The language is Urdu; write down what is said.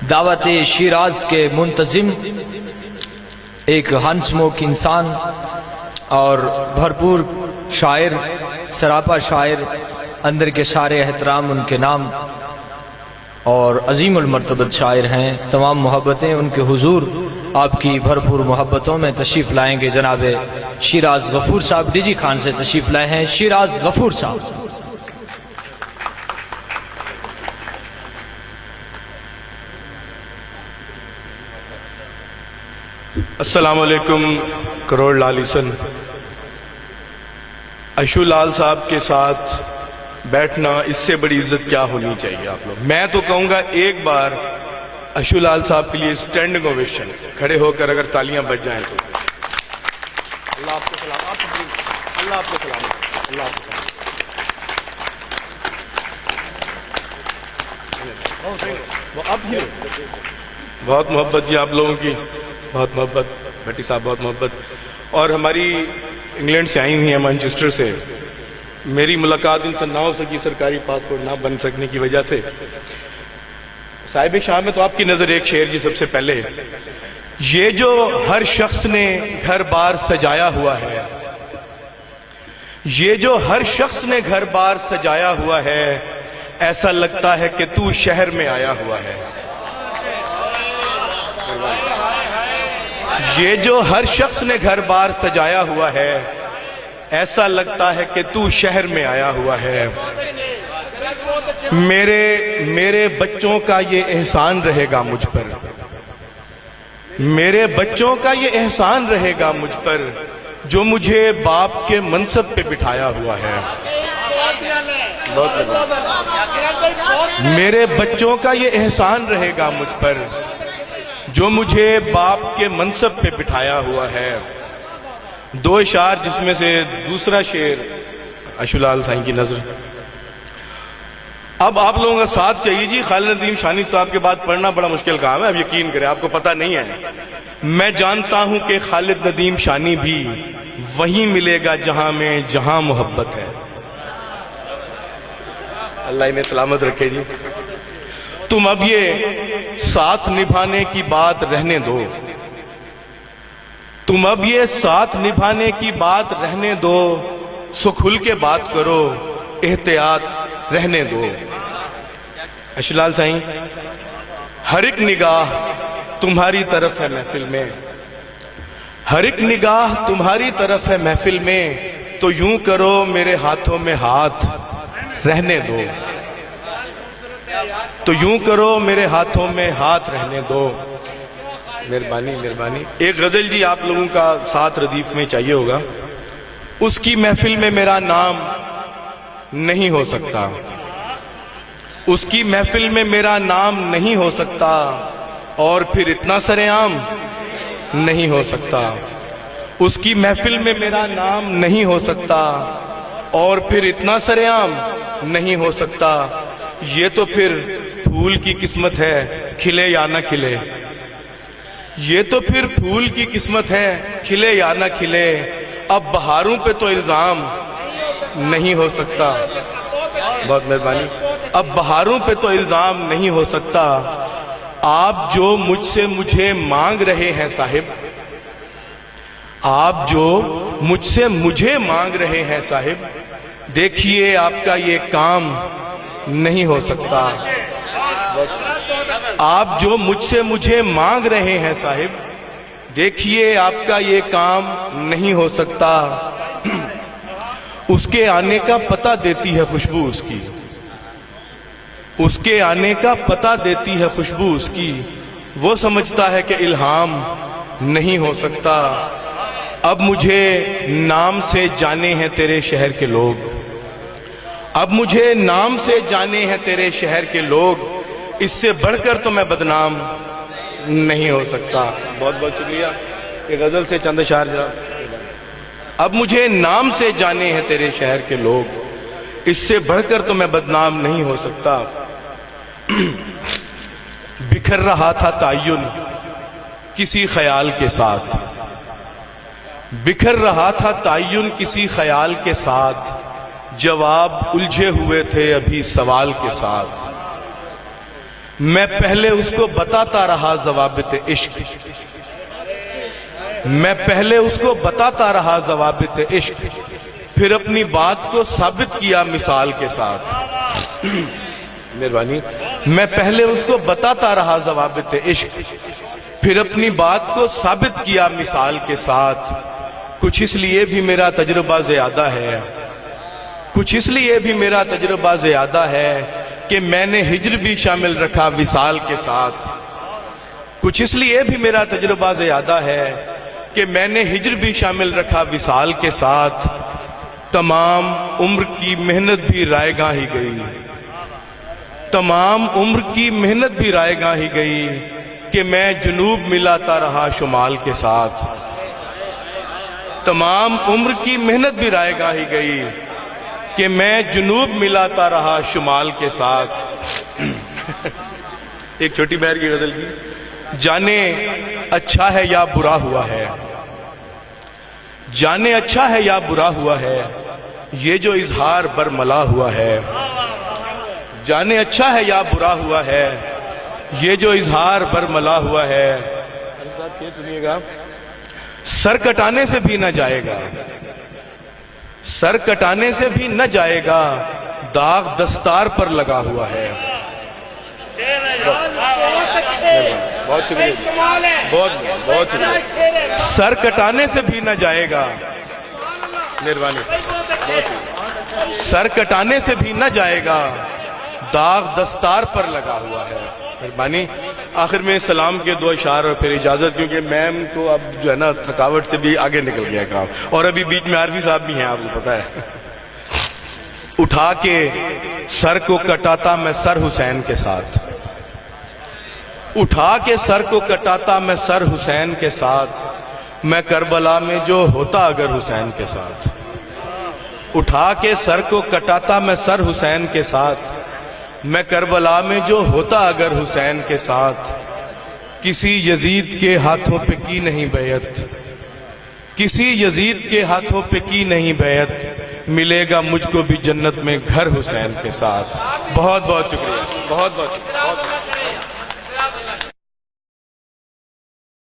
دعوت شیراز کے منتظم، ایک ہنسمکھ انسان اور بھرپور شاعر، سراپا شاعر، اندر کے سارے احترام ان کے نام، اور عظیم المرتبت شاعر ہیں۔ تمام محبتیں ان کے حضور آپ کی بھرپور محبتوں میں تشریف لائیں گے۔ جناب شیراز غفور صاحب ڈی جی خان سے تشریف لائے ہیں۔ شیراز غفور صاحب۔ السلام علیکم کروڑ لالسن۔ اشو لال صاحب کے ساتھ بیٹھنا اس سے بڑی عزت کیا ہونی چاہیے آپ لوگ۔ میں تو کہوں گا ایک بار اشو لال صاحب کے لیے اسٹینڈنگ اوویشن، کھڑے ہو کر اگر تالیاں بج جائیں تو۔ اللہ آپ کو سلام، اللہ آپ کو سلام، اللہ آپ کو سلام۔ بہت محبت جی آپ لوگوں کی، بہت محبت بھٹی صاحب، بہت محبت۔ اور ہماری انگلینڈ سے آئی ہوئی ہیں، مانچسٹر سے، میری ملاقات ان سے نہ ہو سکی سرکاری پاسپورٹ نہ بن سکنے کی وجہ سے۔ صاحب شاہ میں تو آپ کی نظر ایک شعر جی سب سے پہلے، یہ جو ہر شخص نے گھر بار سجایا ہوا ہے، یہ جو ہر شخص نے گھر بار سجایا ہوا ہے، ایسا لگتا ہے کہ تو شہر میں آیا ہوا ہے۔ یہ جو ہر شخص نے گھر بار سجایا ہوا ہے، ایسا لگتا ہے کہ تو شہر میں آیا ہوا ہے۔ میرے بچوں کا یہ احسان رہے گا مجھ پر، میرے بچوں کا یہ احسان رہے گا مجھ پر، جو مجھے باپ کے منصب پہ بٹھایا ہوا ہے۔ میرے بچوں کا یہ احسان رہے گا مجھ پر، جو مجھے باپ کے منصب پہ بٹھایا ہوا ہے۔ دو اشعار جس میں سے دوسرا شعر اشو لال سائیں کی نظر۔ اب آپ لوگوں کا ساتھ چاہیے جی، خالد ندیم شانی صاحب کے بعد پڑھنا بڑا مشکل کام ہے، اب یقین کریں آپ کو پتہ نہیں ہے۔ میں جانتا ہوں کہ خالد ندیم شانی بھی وہیں ملے گا جہاں محبت ہے۔ اللہ انہیں سلامت رکھے جی۔ تم اب یہ ساتھ نبھانے کی بات رہنے دو، تم اب یہ ساتھ نبھانے کی بات رہنے دو، سو کھل کے بات کرو، احتیاط رہنے دو۔ اشو لال سائیں، ہر ایک نگاہ تمہاری طرف ہے محفل میں، ہر ایک نگاہ تمہاری طرف ہے محفل میں، تو یوں کرو میرے ہاتھوں میں ہاتھ رہنے دو، تو یوں کرو میرے ہاتھوں میں ہاتھ رہنے دو۔ مہربانی مہربانی۔ ایک غزل جی آپ لوگوں کا ساتھ ردیف میں چاہیے ہوگا۔ اس کی محفل میں میرا نام نہیں ہو سکتا، اس کی محفل میں میرا نام نہیں ہو سکتا، اور پھر اتنا سر عام نہیں ہو سکتا۔ اس کی محفل میں میرا نام نہیں ہو سکتا، اور پھر اتنا سر عام نہیں ہو سکتا۔ یہ تو پھر پھول کی قسمت ہے، کھلے یا نہ کھلے، یہ تو پھر پھول کی قسمت ہے، کھلے یا نہ کھلے، اب بہاروں پہ تو الزام نہیں ہو سکتا۔ بہت مہربانی۔ اب بہاروں پہ تو الزام نہیں ہو سکتا، آپ جو مجھ سے مجھے مانگ رہے ہیں صاحب، آپ جو مجھ سے مجھے مانگ رہے ہیں صاحب، دیکھیے آپ کا یہ کام نہیں ہو سکتا۔ آپ جو مجھ سے مجھے مانگ رہے ہیں صاحب، دیکھیے آپ کا یہ کام نہیں ہو سکتا۔ اس کے آنے کا پتہ دیتی ہے خوشبو اس کی، اس کے آنے کا پتہ دیتی ہے خوشبو اس کی، وہ سمجھتا ہے کہ الہام نہیں ہو سکتا۔ اب مجھے نام سے جانے ہیں تیرے شہر کے لوگ، اب مجھے نام سے جانے ہیں تیرے شہر کے لوگ، اس سے بڑھ کر تو میں بدنام نہیں ہو سکتا۔ بہت بہت شکریہ۔ یہ غزل سے چند اشعار جا۔ اب مجھے نام سے جانے ہیں تیرے شہر کے لوگ، اس سے بڑھ کر تو میں بدنام نہیں ہو سکتا۔ بکھر رہا تھا تعین کسی خیال کے ساتھ، بکھر رہا تھا تعین کسی خیال کے ساتھ، جواب الجھے ہوئے تھے ابھی سوال کے ساتھ۔ میں پہلے اس کو بتاتا رہا ضوابط عشق، میں پہلے اس کو بتاتا رہا ضوابط عشق، پھر اپنی بات کو ثابت کیا مثال کے ساتھ۔ مہربانی۔ میں پہلے اس کو بتاتا رہا ضوابط عشق، پھر اپنی بات کو ثابت کیا مثال کے ساتھ۔ کچھ اس لیے بھی میرا تجربہ زیادہ ہے، کچھ اس لیے بھی میرا تجربہ زیادہ ہے کہ میں نے ہجر بھی شامل رکھا وصال کے ساتھ۔ کچھ اس لیے بھی میرا تجربہ زیادہ ہے کہ میں نے ہجر بھی شامل رکھا وصال کے ساتھ۔ تمام عمر کی محنت بھی رائے گاہ ہی گئی، تمام عمر کی محنت بھی رائے گاہ ہی گئی کہ میں جنوب ملاتا رہا شمال کے ساتھ۔ تمام عمر کی محنت بھی رائے گاہ ہی گئی کہ میں جنوب ملاتا رہا شمال کے ساتھ۔ ایک چھوٹی بہر کی غزل کی، جانے اچھا ہے یا برا ہوا ہے، جانے اچھا ہے یا برا ہوا ہے یہ جو اظہار برملا ہوا ہے، جانے اچھا ہے یا برا ہوا ہے یہ جو اظہار برملا ہوا ہے۔ سنیے گا، سر کٹانے سے بھی نہ جائے گا، سر کٹانے سے بھی نہ جائے گا، داغ دستار پر لگا ہوا ہے۔ بہت شکریہ، بہت شکریہ۔ سر کٹانے سے بھی نہ جائے گا، مہربانی، سر کٹانے سے بھی نہ جائے گا، داغ دستار پر لگا ہوا ہے۔ مہربانی۔ آخر میں سلام کے دو اشعار اور پھر اجازت، کیونکہ میم کو اب جو ہے نا تھکاوٹ سے بھی آگے نکل گیا کام، اور ابھی بیچ میں عارفی صاحب بھی ہیں، آپ کو پتا ہے۔ اٹھا کے سر کو کٹاتا میں سر حسین کے ساتھ، اٹھا کے سر کو کٹاتا میں سر حسین کے ساتھ، میں کربلا میں جو ہوتا اگر حسین کے ساتھ۔ اٹھا کے سر کو کٹاتا میں سر حسین کے ساتھ، میں کربلا میں جو ہوتا اگر حسین کے ساتھ۔ کسی یزید کے ہاتھوں پہ کی نہیں بیعت، کسی یزید کے ہاتھوں پہ کی نہیں بیعت، ملے گا مجھ کو بھی جنت میں گھر حسین کے ساتھ۔ بہت بہت شکریہ، بہت بہت شکریہ۔